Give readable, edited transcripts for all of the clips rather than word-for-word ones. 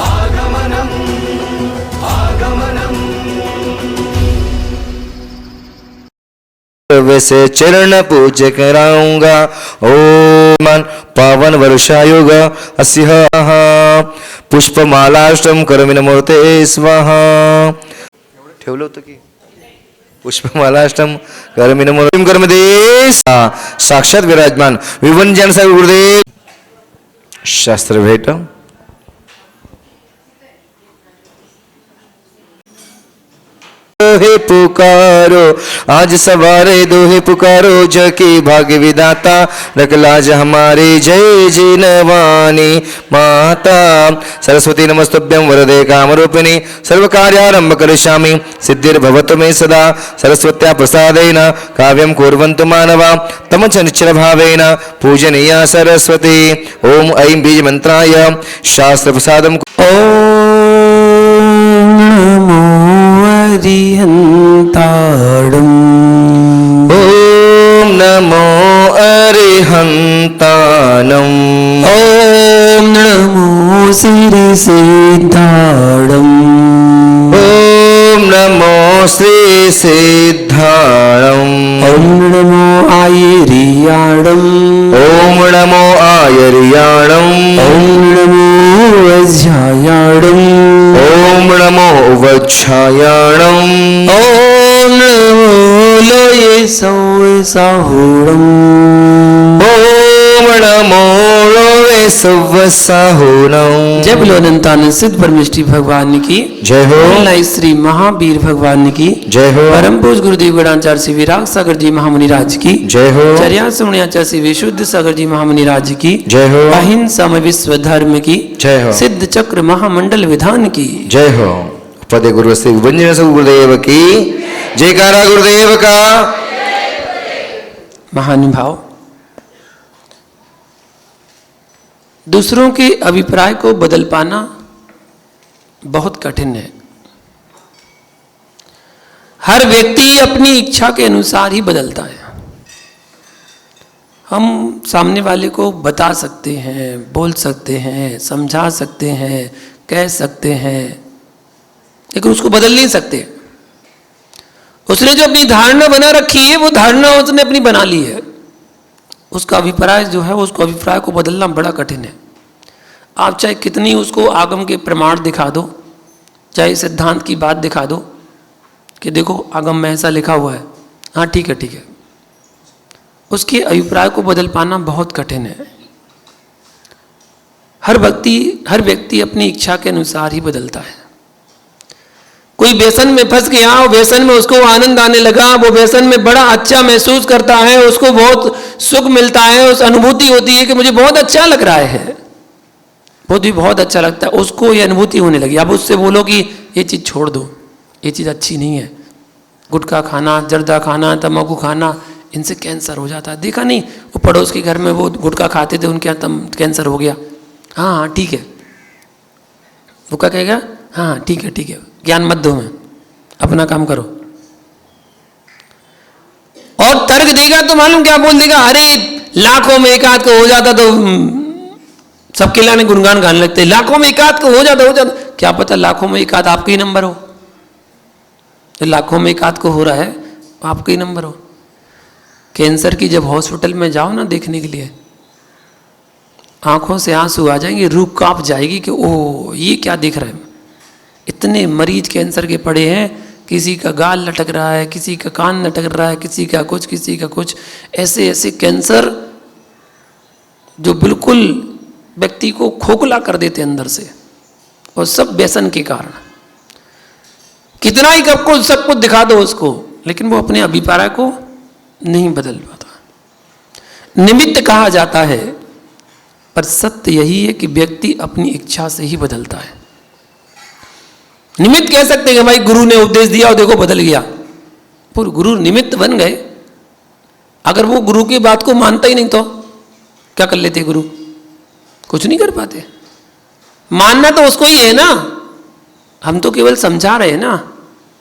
आगमनम् आगमनम् वैसे चरण पूज कराऊंगा। ओम पावन वर्षायुग अस्यः पुष्पमालाष्टम करमिन मूर्ते स्वाहा। ठेवलं होतं की पुष्पमालाष्टम करमिन मूर्तिम कर्मदेश साक्षात विराजमान विवंजन साहेब गुरुदेव शास्त्र भेट। दोहे पुकारो आज सवारे दोहे पुकारो जकी भाग्य विदाता रखलाज हमारे जय जिनवाणी माता सरस्वती नमस्तुभ्यं वरदे कामरूपिणी सर्व कार्यारंभ करिष्यामि सिद्धिर्भवतु मे सदा सरस्वत्या प्रसादेन काव्यं कुर्वन्तु मानवा तम च निश्चल भावेन पूजनीया सरस्वती। ओम ऐं बीज मंत्राय शास्त्र प्रसादं अरिहंताडं ओम नमो अरिहंतानं ओम नमो श्री सिद्धाडं ओम नमो श्री सिद्धाणं ओम नमो आयरियाडं ओम नमो आयर्याणं ओम नमो वज्रायाडं ओम नमो वज्रायाणं ओम नमो लोये साहुडं ओम नमो लोवे सवसाहुनं। जय बोलो अनंतानंद सिद्ध परमेष्ठी भगवान की जय हो। श्री महावीर भगवान की जय हो। परम पूज गुरुदेव गणाचार्य श्री विराग सागर जी महामुनि राज की जय हो। चर्या सुमण्याचार्य श्री विशुद्ध सागर जी महामुनि राज की जय हो। अहिंसा में विश्व धर्म की जय हो। सिद्ध चक्र महामंडल विधान की जय हो। पदे गुरु श्री विभंजन सब गुरुदेव की जयकारा गुरुदेव का। महानुभाव, दूसरों के अभिप्राय को बदल पाना बहुत कठिन है। हर व्यक्ति अपनी इच्छा के अनुसार ही बदलता है। हम सामने वाले को बता सकते हैं, बोल सकते हैं, समझा सकते हैं, कह सकते हैं, लेकिन उसको बदल नहीं सकते। उसने जो अपनी धारणा बना रखी है वो धारणा उसने अपनी बना ली है। उसका अभिप्राय जो है उसको अभिप्राय को बदलना बड़ा कठिन है। आप चाहे कितनी उसको आगम के प्रमाण दिखा दो, चाहे सिद्धांत की बात दिखा दो कि देखो आगम में ऐसा लिखा हुआ है, हाँ ठीक है ठीक है, उसके अभिप्राय को बदल पाना बहुत कठिन है। हर व्यक्ति अपनी इच्छा के अनुसार ही बदलता है। कोई व्यसन में फंस गया, वो व्यसन में उसको आनंद आने लगा, वो व्यसन में बड़ा अच्छा महसूस करता है, उसको बहुत सुख मिलता है, उस अनुभूति होती है कि मुझे बहुत अच्छा लग रहा है, बहुत अच्छा लगता है, उसको ये अनुभूति होने लगी। अब उससे बोलो कि ये चीज़ छोड़ दो, ये चीज़ अच्छी नहीं है, गुटखा खाना, जर्दा खाना, तम्बाकू खाना, इनसे कैंसर हो जाता है। देखा नहीं, वो पड़ोस के घर में वो गुटखा खाते थे, उनके यहाँ कैंसर हो गया। हाँ हाँ ठीक है, वो क्या कहेगा, हाँ ठीक है ठीक है, ज्ञान मत दो, मैं अपना काम करो। और तर्क देगा तो मालूम क्या बोल देगा, अरे लाखों में एक आध को हो जाता तो सबके लाने गुणगान गाने लगते, लाखों में एक आध को हो जाता। क्या पता लाखों में एक आध आपका ही नंबर हो, तो लाखों में एक आध को हो रहा है आपका ही नंबर हो। कैंसर की जब हॉस्पिटल में जाओ ना देखने के लिए, आंखों से आंसू आ जाएंगे, रूह कांप जाएगी कि ओह ये क्या देख रहे हैं। इतने मरीज कैंसर के पड़े हैं, किसी का गाल लटक रहा है, किसी का कान लटक रहा है, किसी का कुछ, ऐसे ऐसे कैंसर जो बिल्कुल व्यक्ति को खोखला कर देते अंदर से, और सब व्यसन के कारण। कितना ही सब कुछ दिखा दो उसको, लेकिन वो अपने अभिप्राय को नहीं बदल पाता। निमित्त कहा जाता है, पर सत्य यही है कि व्यक्ति अपनी इच्छा से ही बदलता है। निमित्त कह सकते हैं कि भाई गुरु ने उपदेश दिया और देखो बदल गया, पर गुरु निमित्त बन गए। अगर वो गुरु की बात को मानता ही नहीं तो क्या कर लेते गुरु? कुछ नहीं कर पाते। मानना तो उसको ही है ना, हम तो केवल समझा रहे हैं ना,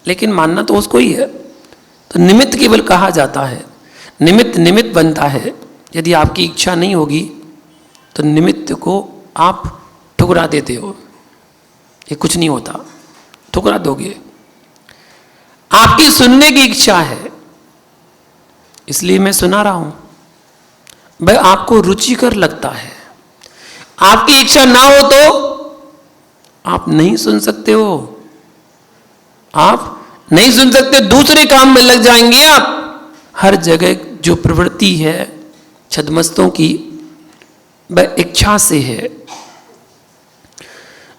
लेकिन मानना तो उसको ही है। तो निमित्त केवल कहा जाता है, निमित्त बनता है। यदि आपकी इच्छा नहीं होगी तो निमित्त को आप ठुकरा देते हो, ये कुछ नहीं होता, ठुकरा दोगे। आपकी सुनने की इच्छा है, इसलिए मैं सुना रहा हूं। भाई आपको रुचिकर लगता है, आपकी इच्छा ना हो तो आप नहीं सुन सकते हो, आप नहीं सुन सकते, दूसरे काम में लग जाएंगे आप। हर जगह जो प्रवृत्ति है छद्मस्तों की, वह इच्छा से है।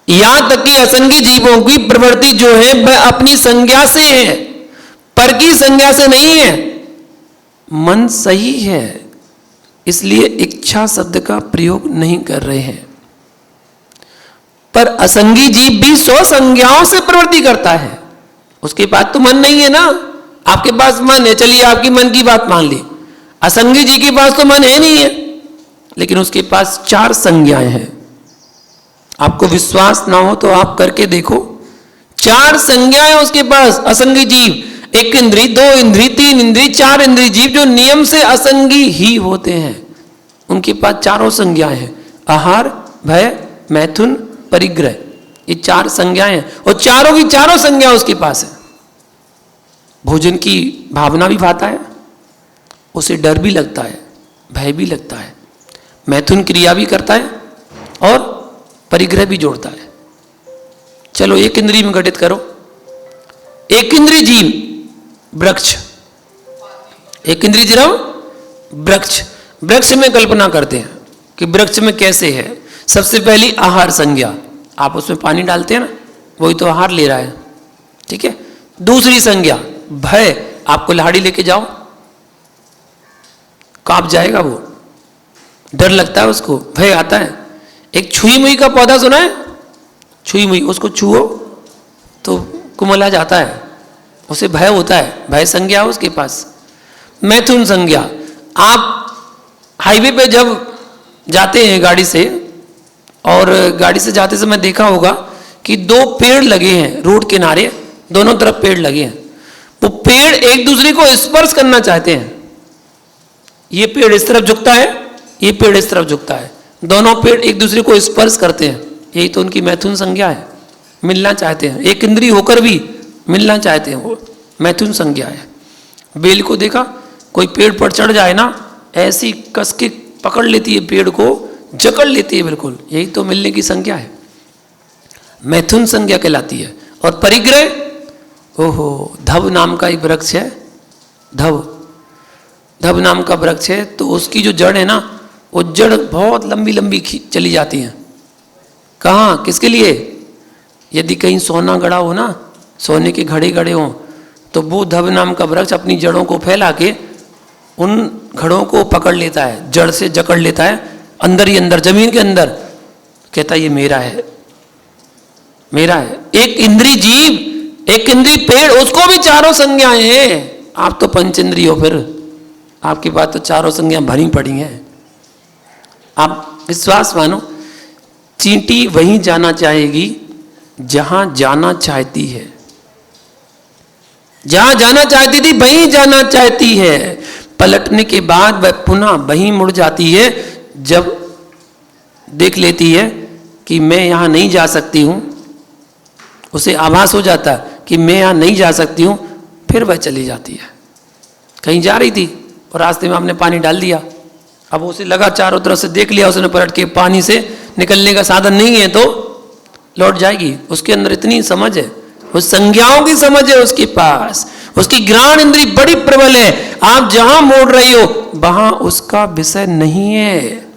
यहां तक कि असंगी जीवों की प्रवृत्ति जो है वह अपनी संज्ञा से है, पर की संज्ञा से नहीं है। मन सही है, इसलिए इच्छा शब्द का प्रयोग नहीं कर रहे हैं। पर असंगी जीव भी 100 संज्ञाओं से प्रवृत्ति करता है, उसके पास तो मन नहीं है ना। आपके पास मन है, चलिए आपकी मन की बात मान ली। असंगी जी के पास तो मन है नहीं है, लेकिन उसके पास 4 संज्ञाएं हैं। आपको विश्वास ना हो तो आप करके देखो, 4 संज्ञाएं उसके पास। असंगी जीव 1 इंद्री, 2 इंद्री, 3 इंद्री, 4 इंद्री जीव जो नियम से असंगी ही होते हैं, उनके पास 4 संज्ञाएं हैं। आहार, भय, मैथुन, परिग्रह, ये 4 संज्ञाएं हैं, और चारों की चारों संज्ञा उसके पास है। भोजन की भावना भी भाता है, उसे डर भी लगता है, भय भी लगता है, मैथुन क्रिया भी करता है और परिग्रह भी जोड़ता है। चलो 1 इंद्री में घटित करो। 1 इंद्री जीव वृक्ष, 1 इंद्री जीव वृक्ष, वृक्ष में कल्पना करते हैं कि वृक्ष में कैसे है। सबसे पहली आहार संज्ञा, आप उसमें पानी डालते हैं ना, वही तो आहार ले रहा है, ठीक है। दूसरी संज्ञा भय, आपको लाड़ी लेके जाओ, कांप जाएगा वो, डर लगता है उसको, भय आता है। एक छुई मुई का पौधा सुना है, छुई मुई, उसको छुओ तो कुमला जाता है, उसे भय होता है, भय संज्ञा उसके पास। मैथुन संज्ञा, आप हाईवे पे जब जाते हैं गाड़ी से, और गाड़ी से जाते समय देखा होगा कि 2 पेड़ लगे हैं रोड किनारे, दोनों तरफ पेड़ लगे हैं। वो पेड़ एक दूसरे को स्पर्श करना चाहते हैं, ये पेड़ इस तरफ झुकता है, ये पेड़ इस तरफ झुकता है, दोनों पेड़ एक दूसरे को स्पर्श करते हैं। यही तो उनकी मैथुन संज्ञा है, मिलना चाहते हैं, एक इंद्री होकर भी मिलना चाहते हैं, वो मैथुन संज्ञा है। बेल को देखा, कोई पेड़ पर चढ़ जाए ना, ऐसी कस के पकड़ लेती है, पेड़ को जकड़ लेती है बिल्कुल, यही तो मिलने की संज्ञा है, मैथुन संज्ञा कहलाती है। और परिग्रह, ओहो, धव नाम का एक वृक्ष है, धव नाम का वृक्ष है, तो उसकी जो जड़ है ना, वो जड़ बहुत लंबी लंबी चली जाती हैं। कहाँ, किसके लिए? यदि कहीं सोना गड़ा हो ना, सोने के घड़े गड़े हों, तो वो धव नाम का वृक्ष अपनी जड़ों को फैला के उन घड़ों को पकड़ लेता है, जड़ से जकड़ लेता है, अंदर ही अंदर, जमीन के अंदर, कहता है ये मेरा है, मेरा है। एक इंद्री जीव, एक इंद्री पेड़, उसको भी 4 संज्ञाएं हैं। आप तो 5 इंद्री हो, फिर आपकी बात तो 4 संज्ञा भरी पड़ी हैं। आप विश्वास मानो, चींटी वहीं जाना चाहेगी जहां जाना चाहती है, जहां जाना चाहती थी वहीं जाना चाहती है। पलटने के बाद वह पुनः वहीं मुड़ जाती है जब देख लेती है कि मैं यहां नहीं जा सकती हूं, उसे आभास हो जाता है कि मैं यहां नहीं जा सकती हूं, फिर वह चली जाती है। कहीं जा रही थी और रास्ते में आपने पानी डाल दिया, अब उसे लगा, चारों तरफ से देख लिया उसने, पलट के पानी से निकलने का साधन नहीं है तो लौट जाएगी। उसके अंदर इतनी समझ है, उस संज्ञाओं की समझ है उसके पास, उसकी घ्राण इंद्री बड़ी प्रबल है। आप जहां मोड़ रही हो वहां उसका विषय नहीं है,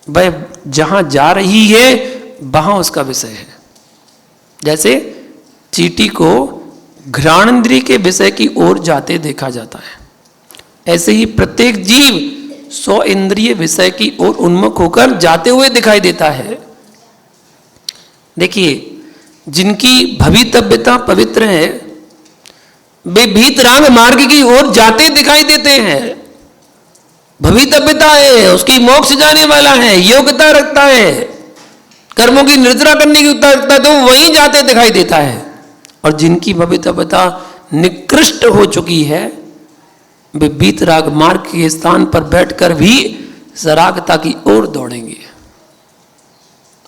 वह जहां जा रही है वहां उसका विषय है। जैसे चींटी को घ्राण इंद्री के विषय की ओर जाते देखा जाता है, ऐसे ही प्रत्येक जीव 100 इंद्रिय विषय की ओर उन्मुख होकर जाते हुए दिखाई देता है। देखिए, जिनकी भवितव्यता पवित्र है वे भीतरांग मार्ग की ओर जाते दिखाई देते हैं। भवितव्यता है, उसकी मोक्ष जाने वाला है, योग्यता रखता है, कर्मों की निर्जरा करने की उत्तर रखता है, तो वहीं जाते दिखाई देता है। और जिनकी भवितव्यता निकृष्ट हो चुकी है वे बीतराग मार्ग के स्थान पर बैठकर भी सरागता की ओर दौड़ेंगे।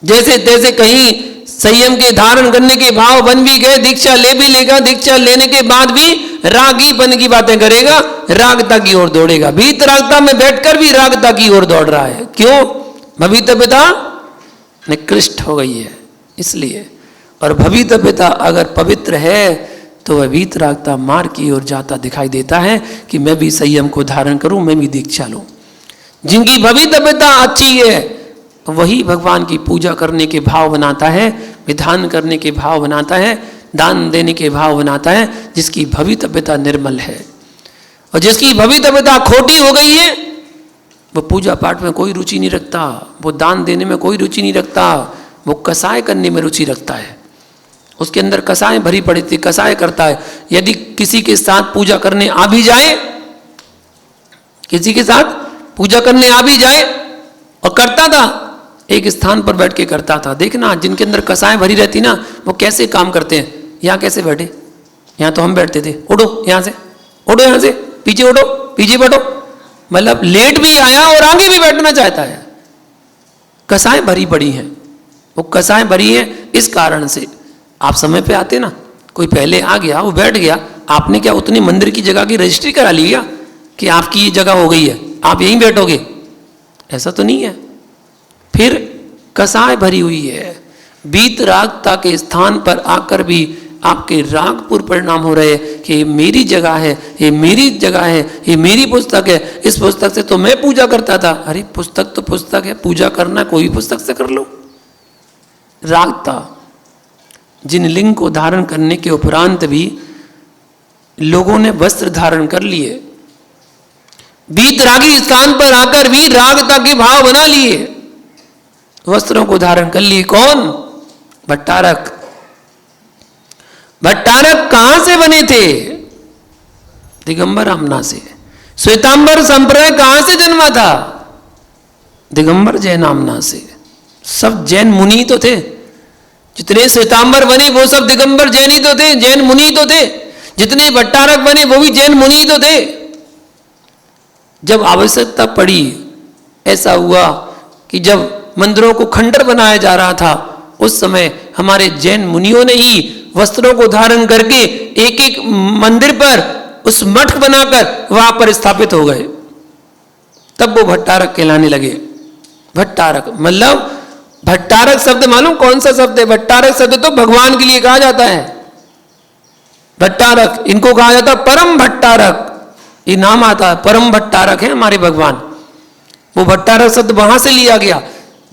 जैसे तैसे कहीं संयम के धारण करने के भाव बन भी गए, दीक्षा ले भी लेगा, दीक्षा लेने के बाद भी रागीपन की बातें करेगा, रागता की ओर दौड़ेगा। वीतरागता में बैठकर भी रागता की ओर दौड़ रहा है। क्यों? भवितव्यता निकृष्ट हो गई है इसलिए। और भवितव्यता अगर पवित्र है तो वह वीतरागता मार्ग की ओर जाता दिखाई देता है कि मैं भी संयम को धारण करूं, मैं भी दीक्षा लूं। जिनकी भवितव्यता अच्छी है वही भगवान की पूजा करने के भाव बनाता है, विधान करने के भाव बनाता है, दान देने के भाव बनाता है, जिसकी भवितव्यता निर्मल है। और जिसकी भवितव्यता खोटी हो गई है वो पूजा पाठ में कोई रुचि नहीं रखता, वो दान देने में कोई रुचि नहीं रखता, वो कसाय करने में रुचि रखता है। उसके अंदर कसाय भरी पड़ी थी, कसाय करता है। यदि किसी के साथ पूजा करने आ भी जाए, किसी के साथ पूजा करने आ भी जाए, और करता था एक स्थान पर बैठ के करता था। देखना जिनके अंदर कसाय भरी रहती ना वो कैसे काम करते हैं। यहाँ कैसे बैठे, यहाँ तो हम बैठते थे, उठो यहाँ से, उठो यहाँ से, पीछे उठो, पीछे बैठो, मतलब लेट भी आया और आगे भी बैठना चाहता है। कसाय भरी पड़ी हैं, वो कसाय भरी है। इस कारण से आप समय पे आते ना, कोई पहले आ गया वो बैठ गया, आपने क्या उतनी मंदिर की जगह की रजिस्ट्री करा ली क्या कि आपकी ये जगह हो गई है, आप यहीं बैठोगे? ऐसा तो नहीं है। फिर कसाय भरी हुई है। वीतरागता के स्थान पर आकर भी आपके रागपुर परिणाम हो रहे कि ये मेरी जगह है, ये मेरी जगह है, ये मेरी पुस्तक है, इस पुस्तक से तो मैं पूजा करता था। अरे पुस्तक तो पुस्तक है, पूजा करना कोई पुस्तक से कर लो। रागता जिन लिंग को धारण करने के उपरांत भी लोगों ने वस्त्र धारण कर लिए, वीतरागी स्थान पर आकर भी रागता के भाव बना लिए, वस्त्रों को धारण कर लिए। कौन? भट्टारक। भट्टारक कहां से बने थे? दिगंबर आमना से। श्वेतांबर संप्रदाय कहां से जन्मा था? दिगंबर जैन आमना से। सब जैन मुनि तो थे, जितने श्वेतांबर बने वो सब दिगंबर जैन ही तो थे, जैन मुनि तो थे। जितने भट्टारक बने वो भी जैन मुनि तो थे। जब आवश्यकता पड़ी, ऐसा हुआ कि जब मंदिरों को खंडर बनाया जा रहा था, उस समय हमारे जैन मुनियों ने ही वस्त्रों को धारण करके एक एक मंदिर पर उस मठ बनाकर वहां पर स्थापित हो गए। तब वो भट्टारक कहलाने लगे। भट्टारक मतलब, भट्टारक शब्द मालूम कौन सा शब्द है? भट्टारक शब्द तो भगवान के लिए कहा जाता है। भट्टारक इनको कहा जाता है परम भट्टारक, ये नाम आता है। परम भट्टारक है हमारे भगवान। वो भट्टारक शब्द वहां से लिया गया।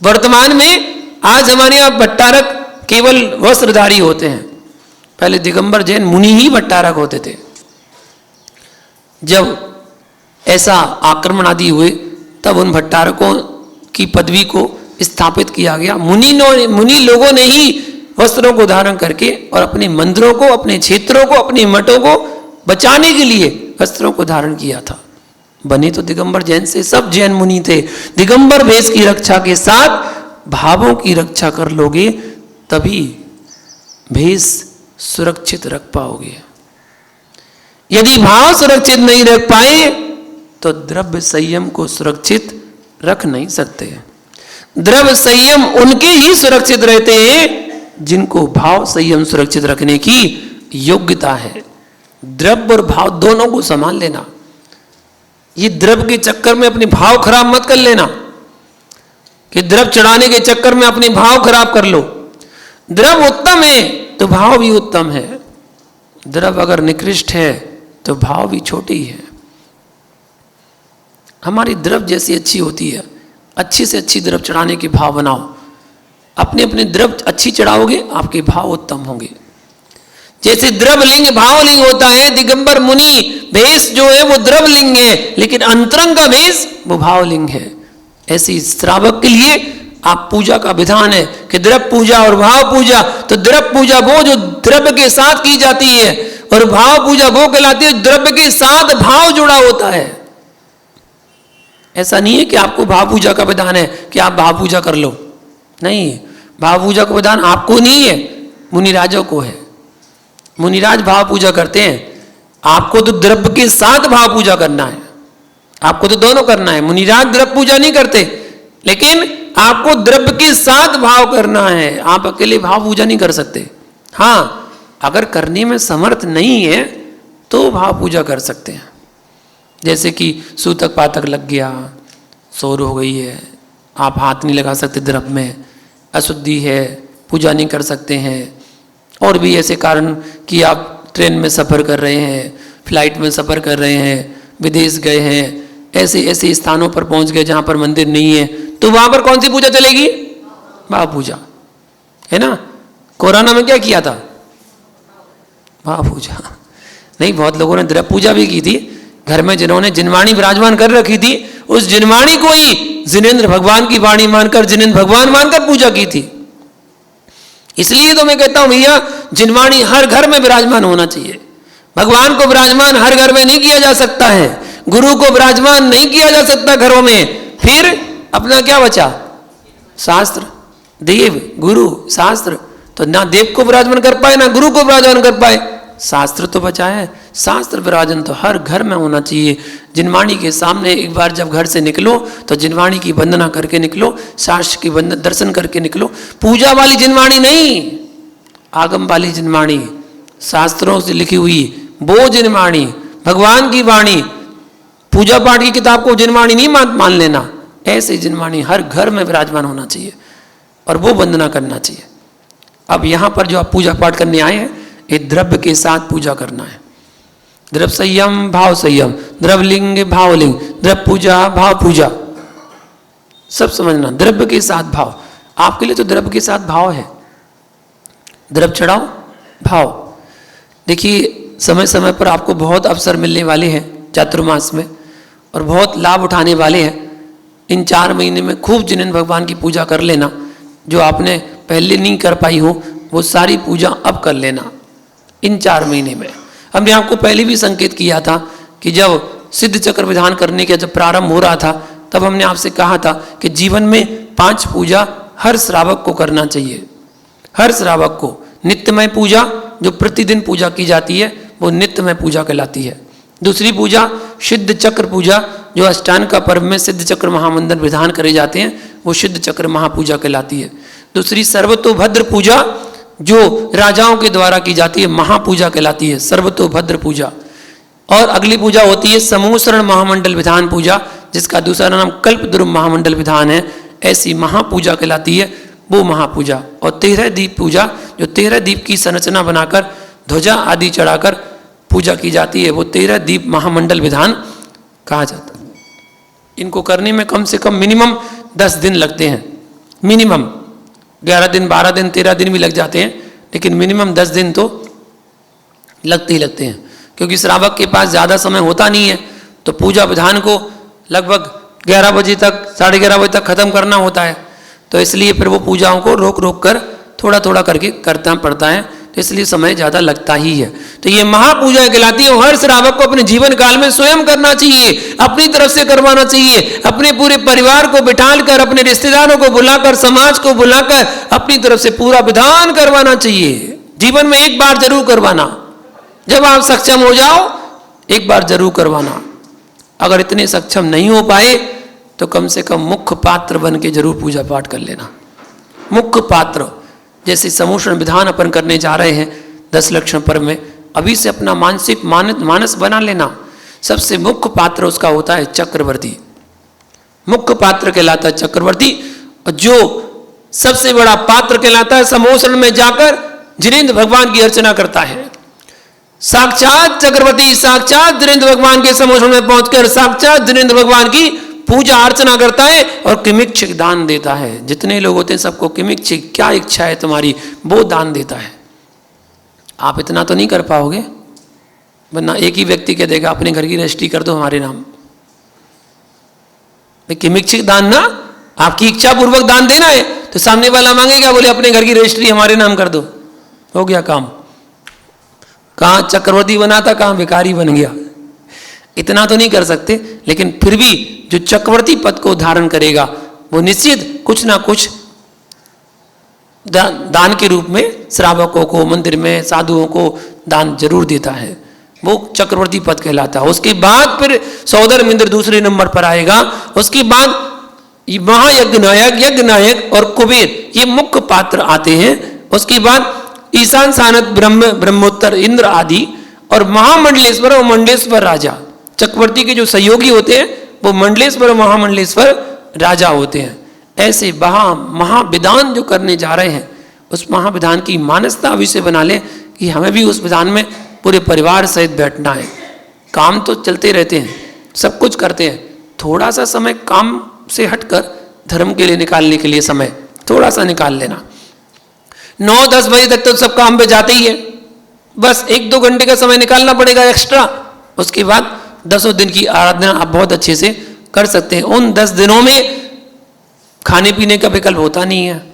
वर्तमान में आज हमारे यहाँ भट्टारक केवल वस्त्रधारी होते हैं, पहले दिगंबर जैन मुनि ही भट्टारक होते थे। जब ऐसा आक्रमण आदि हुए तब उन भट्टारकों की पदवी को स्थापित किया गया। मुनि लोगों ने ही वस्त्रों को धारण करके और अपने मंदिरों को, अपने क्षेत्रों को, अपने मठों को बचाने के लिए वस्त्रों को धारण किया था। बने तो दिगंबर जैन से, सब जैन मुनि थे। दिगंबर वेश की रक्षा के साथ भावों की रक्षा कर लोगे तभी भेष सुरक्षित रख पाओगे। यदि भाव सुरक्षित नहीं रख पाए तो द्रव्य संयम को सुरक्षित रख नहीं सकते। द्रव्य संयम उनके ही सुरक्षित रहते हैं जिनको भाव संयम सुरक्षित रखने की योग्यता है। द्रव्य और भाव दोनों को संभाल लेना। ये द्रव्य के चक्कर में अपने भाव खराब मत कर लेना कि द्रव्य चढ़ाने के चक्कर में अपने भाव खराब कर लो। द्रव्य उत्तम है तो भाव भी उत्तम है, द्रव्य अगर निकृष्ट है तो भाव भी छोटे ही है। हमारी द्रव्य जैसी अच्छी होती है, अच्छी से अच्छी द्रव्य चढ़ाने के भाव बनाओ। अपने अपने द्रव्य अच्छी चढ़ाओगे, आपके भाव उत्तम होंगे। जैसे द्रव्यलिंग भावलिंग होता है, दिगंबर मुनि भेष जो है वो द्रव्यलिंग है, लेकिन अंतरंग का भेष वो भावलिंग है। ऐसी श्रावक के लिए आप पूजा का विधान है कि द्रव्य पूजा और भाव पूजा। तो द्रव्य पूजा वो जो द्रव्य के साथ की जाती है और भाव पूजा वो कहलाती है द्रव्य के साथ भाव जुड़ा होता है। ऐसा नहीं है कि आपको भाव पूजा का विधान है कि आप भाव पूजा कर लो, नहीं, भाव पूजा का विधान आपको नहीं है, मुनिराजों को है। मुनिराज भाव पूजा करते हैं, आपको तो द्रव्य के साथ भाव पूजा करना है, आपको तो दोनों करना है। मुनिराज द्रव्य पूजा नहीं करते, लेकिन आपको द्रव्य के साथ भाव करना है, आप अकेले भाव पूजा नहीं कर सकते। हाँ, अगर करने में समर्थ नहीं है तो भाव पूजा कर सकते हैं। जैसे कि सूतक पातक लग गया, सोर हो गई है, आप हाथ नहीं लगा सकते द्रव्य में, अशुद्धि है, पूजा नहीं कर सकते हैं। और भी ऐसे कारण कि आप ट्रेन में सफ़र कर रहे हैं, फ्लाइट में सफ़र कर रहे हैं, विदेश गए हैं, ऐसे ऐसे स्थानों पर पहुंच गए जहाँ पर मंदिर नहीं है, तो वहाँ पर कौन सी पूजा चलेगी? भाव पूजा, है ना। कोरोना में क्या किया था? भाव पूजा। नहीं, बहुत लोगों ने द्रव्य पूजा भी की थी। घर में जिन्होंने जिनवाणी विराजमान कर रखी थी, उस जिनवाणी को ही जिनेंद्र भगवान की वाणी मानकर, जिनेंद्र भगवान मानकर पूजा की थी। इसलिए तो मैं कहता हूं भैया, जिनवाणी हर घर में विराजमान होना चाहिए। भगवान को विराजमान हर घर में नहीं किया जा सकता है, गुरु को विराजमान नहीं किया जा सकता घरों में। फिर अपना क्या बचा? शास्त्र, देव, गुरु, शास्त्र। तो ना देव को विराजमान कर पाए, ना गुरु को विराजमान कर पाए, शास्त्र तो बचा है। शास्त्र विराजन तो हर घर में होना चाहिए। जिनवाणी के सामने एक बार जब घर से निकलो तो जिनवाणी की वंदना करके निकलो, शास्त्र की वंदना दर्शन करके निकलो। पूजा वाली जिनवाणी नहीं, आगम वाली जिनवाणी, शास्त्रों से लिखी हुई वो जिनवाणी, भगवान की वाणी। पूजा पाठ की किताब को जिनवाणी नहीं मान लेना। ऐसे जिनवाणी हर घर में विराजमान होना चाहिए और वो वंदना करना चाहिए। अब यहाँ पर जो आप पूजा पाठ करने आए हैं, ये द्रव्य के साथ पूजा करना है। द्रव्य संयम, भाव संयम, द्रव्यलिंग, भावलिंग, द्रव्य पूजा, भाव पूजा, सब समझना। द्रव्य के साथ भाव, आपके लिए तो द्रव्य के साथ भाव है। द्रव्य चढ़ाओ, भाव। देखिए, समय समय पर आपको बहुत अवसर मिलने वाले हैं चातुर्मास में, और बहुत लाभ उठाने वाले हैं। इन 4 महीने में खूब जिनेंद्र भगवान की पूजा कर लेना। जो आपने पहले नहीं कर पाई हो, वो सारी पूजा अब कर लेना इन 4 महीने में। हमने आपको पहले भी संकेत किया था कि जब सिद्ध चक्र विधान करने का जब प्रारंभ हो रहा था, तब हमने आपसे कहा था कि जीवन में 5 पूजा हर श्रावक को करना चाहिए। हर श्रावक को नित्यमय पूजा, जो प्रतिदिन पूजा की जाती है, वो नित्यमय पूजा कहलाती है। दूसरी पूजा सिद्ध चक्र पूजा, जो अष्टांग का पर्व में सिद्ध चक्र महामंडल विधान करे जाते हैं, वो सिद्ध चक्र महापूजा कहलाती है। दूसरी सर्वतोभद्र पूजा, जो राजाओं के द्वारा की जाती है, महापूजा कहलाती है, सर्वतोभद्र पूजा। और अगली पूजा होती है समूह शरण महामंडल विधान पूजा, जिसका दूसरा नाम कल्पद्रुम महामंडल विधान है। ऐसी महापूजा कहलाती है वो महापूजा। और 13 दीप पूजा, जो 13 दीप की संरचना बनाकर ध्वजा आदि चढ़ाकर पूजा की जाती है, वो 13 दीप महामंडल विधान कहा जाता है। इनको करने में कम से कम मिनिमम 10 दिन लगते हैं। मिनिमम 11 दिन, 12 दिन, 13 दिन भी लग जाते हैं, लेकिन मिनिमम 10 दिन तो लगते ही लगते हैं। क्योंकि श्रावक के पास ज़्यादा समय होता नहीं है, तो पूजा विधान को लगभग 11 बजे तक, 11:30 बजे तक ख़त्म करना होता है। तो इसलिए फिर वो पूजाओं को रोक रोक कर थोड़ा थोड़ा करके करना पड़ता है, तो इसलिए समय ज़्यादा लगता ही है। तो ये महापूजा कहलाती है। हर श्रावक को अपने जीवन काल में स्वयं करना चाहिए, अपनी तरफ से करवाना चाहिए। अपने पूरे परिवार को बिठाल कर, अपने रिश्तेदारों को बुलाकर, समाज को बुलाकर अपनी तरफ से पूरा विधान करवाना चाहिए। जीवन में एक बार जरूर करवाना। जब आप सक्षम हो जाओ, एक बार जरूर करवाना। अगर इतने सक्षम नहीं हो पाए तो कम से कम मुख्य पात्र बन के जरूर पूजा पाठ कर लेना। मुख्य पात्र, जैसे समूषण विधान अपन करने जा रहे हैं 10 लक्षण पर्व में, अभी से अपना मानसिक मानस बना लेना। सबसे मुख्य पात्र उसका होता है चक्रवर्ती। मुख्य पात्र कहलाता है चक्रवर्ती। और जो सबसे बड़ा पात्र कहलाता है, समूषण में जाकर जिनेंद्र भगवान की अर्चना करता है। साक्षात चक्रवर्ती साक्षात जिनेंद्र भगवान के समूषण में पहुंचकर साक्षात जिनेंद्र भगवान की पूजा अर्चना करता है और किमिच्छिक दान देता है। जितने लोग होते हैं सबको किमिच्छिक, क्या इच्छा है तुम्हारी, वो दान देता है। आप इतना तो नहीं कर पाओगे, वरना एक ही व्यक्ति कह देगा अपने घर की रजिस्ट्री कर दो हमारे नाम। किमिच्छिक दान ना, आपकी इच्छा पूर्वक दान देना है, तो सामने वाला मांगेगा, बोले अपने घर की रजिस्ट्री हमारे नाम कर दो, हो गया काम। कहाँ चक्रवर्ती बना था, कहाँ भिखारी बन गया। इतना तो नहीं कर सकते, लेकिन फिर भी जो चक्रवर्ती पद को धारण करेगा वो निश्चित कुछ ना कुछ दान के रूप में श्रावकों को, मंदिर में साधुओं को दान जरूर देता है। वो चक्रवर्ती पद कहलाता है। उसके बाद फिर सौदर मिंद्र दूसरे नंबर पर आएगा। उसके बाद ये महायज्ञ नायक, यज्ञ नायक और कुबेर ये मुख्य पात्र आते हैं। उसके बाद ईशान सानत ब्रह्म, ब्रह्मोत्तर, इंद्र आदि और महामंडलेश्वर और मंडलेश्वर राजा। चक्रवर्ती के जो सहयोगी होते हैं वो मंडलेश्वर और महामंडलेश्वर राजा होते हैं। ऐसे महाविधान जो करने जा रहे हैं उस महाविधान की मानसता अभी से बना लें कि हमें भी उस विधान में पूरे परिवार सहित बैठना है। काम तो चलते रहते हैं, सब कुछ करते हैं, थोड़ा सा समय काम से हटकर धर्म के लिए निकालने के लिए समय थोड़ा सा निकाल लेना। 9-10 बजे तक तो सब काम पे जाते ही है, बस 1-2 घंटे का समय निकालना पड़ेगा एक्स्ट्रा। उसके बाद 10 दिन की आराधना आप बहुत अच्छे से कर सकते हैं। उन 10 दिनों में खाने पीने का विकल्प होता नहीं है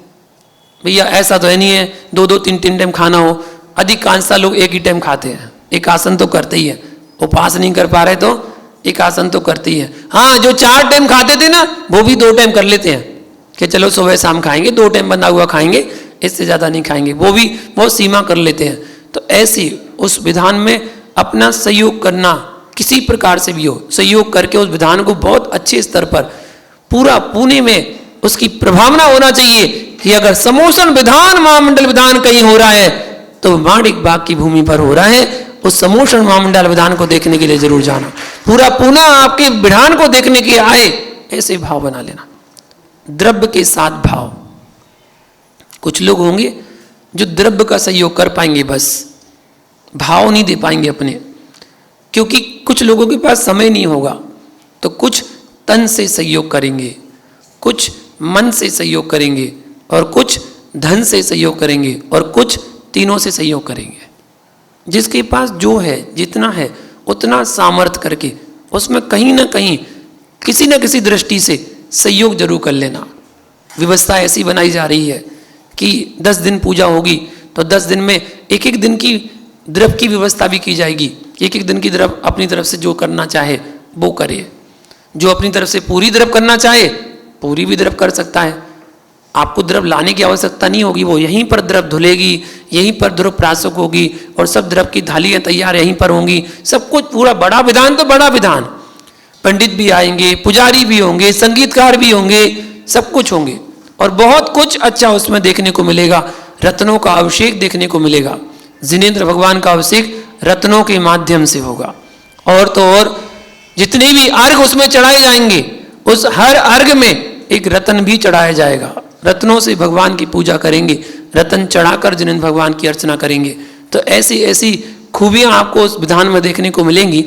भैया, ऐसा तो है नहीं है 2-2, 3-3 टाइम खाना हो। अधिकांशतः लोग एक ही टाइम खाते हैं, एक आसन तो करते ही है। उपवास नहीं कर पा रहे तो एक आसन तो करते ही है। हाँ, जो 4 टाइम खाते थे ना वो भी 2 टाइम कर लेते हैं कि चलो सुबह शाम खाएंगे, 2 टाइम बंधा हुआ खाएंगे, इससे ज़्यादा नहीं खाएंगे, वो भी बहुत सीमा कर लेते हैं। तो ऐसी उस विधान में अपना सहयोग करना, किसी प्रकार से भी हो सहयोग करके उस विधान को बहुत अच्छे स्तर पर पूरा पुणे में उसकी प्रभावना होना चाहिए कि अगर समोषण विधान, महामंडल विधान कहीं हो रहा है तो माणिक बाग की भूमि पर हो रहा है। उस समोषण महामंडल विधान को देखने के लिए जरूर जाना, पूरा पुणे आपके विधान को देखने के आए, ऐसे भाव बना लेना। द्रव्य के साथ भाव। कुछ लोग होंगे जो द्रव्य का सहयोग कर पाएंगे, बस भाव नहीं दे पाएंगे अपने, क्योंकि कुछ लोगों के पास समय नहीं होगा। तो कुछ तन से सहयोग करेंगे, कुछ मन से सहयोग करेंगे और कुछ धन से सहयोग करेंगे और कुछ तीनों से सहयोग करेंगे। जिसके पास जो है, जितना है उतना सामर्थ्य करके उसमें कहीं ना कहीं किसी न किसी दृष्टि से सहयोग जरूर कर लेना। व्यवस्था ऐसी बनाई जा रही है कि 10 दिन पूजा होगी तो 10 दिन में एक एक दिन की द्रव्य की व्यवस्था भी की जाएगी। एक एक दिन की द्रव्य अपनी तरफ से जो करना चाहे वो करे, जो अपनी तरफ से पूरी द्रव्य करना चाहे पूरी भी द्रव्य कर सकता है। आपको द्रव्य लाने की आवश्यकता नहीं होगी, वो यहीं पर द्रव्य धुलेगी, यहीं पर द्रव्य प्रासक होगी और सब द्रव्य की थालियाँ तैयार यहीं पर होंगी। सब कुछ पूरा बड़ा विधान तो बड़ा विधान, पंडित भी आएंगे, पुजारी भी होंगे, संगीतकार भी होंगे, सब कुछ होंगे और बहुत कुछ अच्छा उसमें देखने को मिलेगा। रत्नों का अभिषेक देखने को मिलेगा। जिनेंद्र भगवान का अभिषेक रत्नों के माध्यम से होगा। और तो और जितने भी अर्घ उसमें चढ़ाए जाएंगे उस हर अर्घ में एक रत्न भी चढ़ाया जाएगा। रत्नों से भगवान की पूजा करेंगे, रत्न चढ़ाकर जिनेंद्र भगवान की अर्चना करेंगे। तो ऐसी ऐसी खूबियां आपको उस विधान में देखने को मिलेंगी।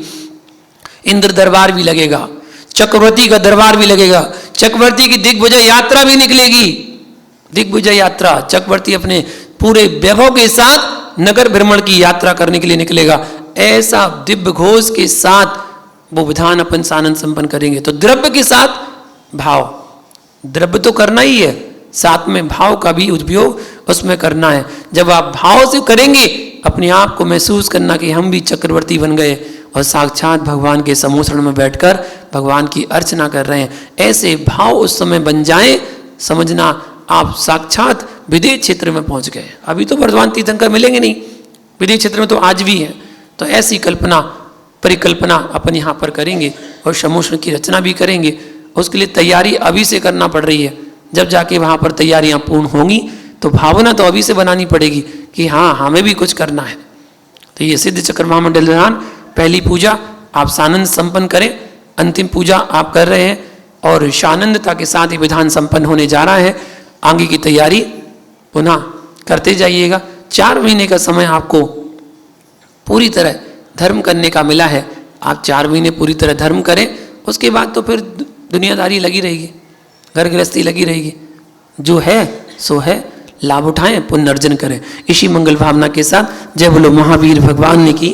इंद्र दरबार भी लगेगा, चक्रवर्ती का दरबार भी लगेगा, चक्रवर्ती की दिग्विजय यात्रा भी निकलेगी। दिग्विजय यात्रा, चक्रवर्ती अपने पूरे वैभव के साथ नगर भ्रमण की यात्रा करने के लिए निकलेगा। ऐसा दिव्य घोष के साथ वो विधान अपन सानंद संपन्न करेंगे। तो द्रव्य के साथ भाव, द्रव्य तो करना ही है, साथ में भाव का भी उपयोग उसमें करना है। जब आप भाव से करेंगे अपने आप को महसूस करना कि हम भी चक्रवर्ती बन गए और साक्षात भगवान के समोषण में बैठकर भगवान की अर्चना कर रहे हैं। ऐसे भाव उस समय बन जाएं, समझना आप साक्षात विदेश क्षेत्र में पहुंच गए। अभी तो वर्धमान तीर्थंकर मिलेंगे नहीं, विदेश क्षेत्र में तो आज भी है। तो ऐसी कल्पना परिकल्पना अपन यहाँ पर करेंगे और समोषण की रचना भी करेंगे। उसके लिए तैयारी अभी से करना पड़ रही है। जब जाके वहाँ पर तैयारियाँ पूर्ण होंगी तो भावना तो अभी से बनानी पड़ेगी कि हाँ हमें भी कुछ करना है। तो ये सिद्ध चक्र महामंडल विधान पहली पूजा आप सानंद संपन्न करें, अंतिम पूजा आप कर रहे हैं और शानंदता के साथ ये विधान संपन्न होने जा रहा है। आगे की तैयारी पुनः करते जाइएगा। 4 महीने का समय आपको पूरी तरह धर्म करने का मिला है। आप 4 महीने पूरी तरह धर्म करें, उसके बाद तो फिर दुनियादारी लगी रहेगी, घर गृहस्थी लगी रहेगी। जो है सो है, लाभ उठाएं, पुण्य अर्जन करें। इसी मंगल भावना के साथ जय बोलो महावीर भगवान ने की।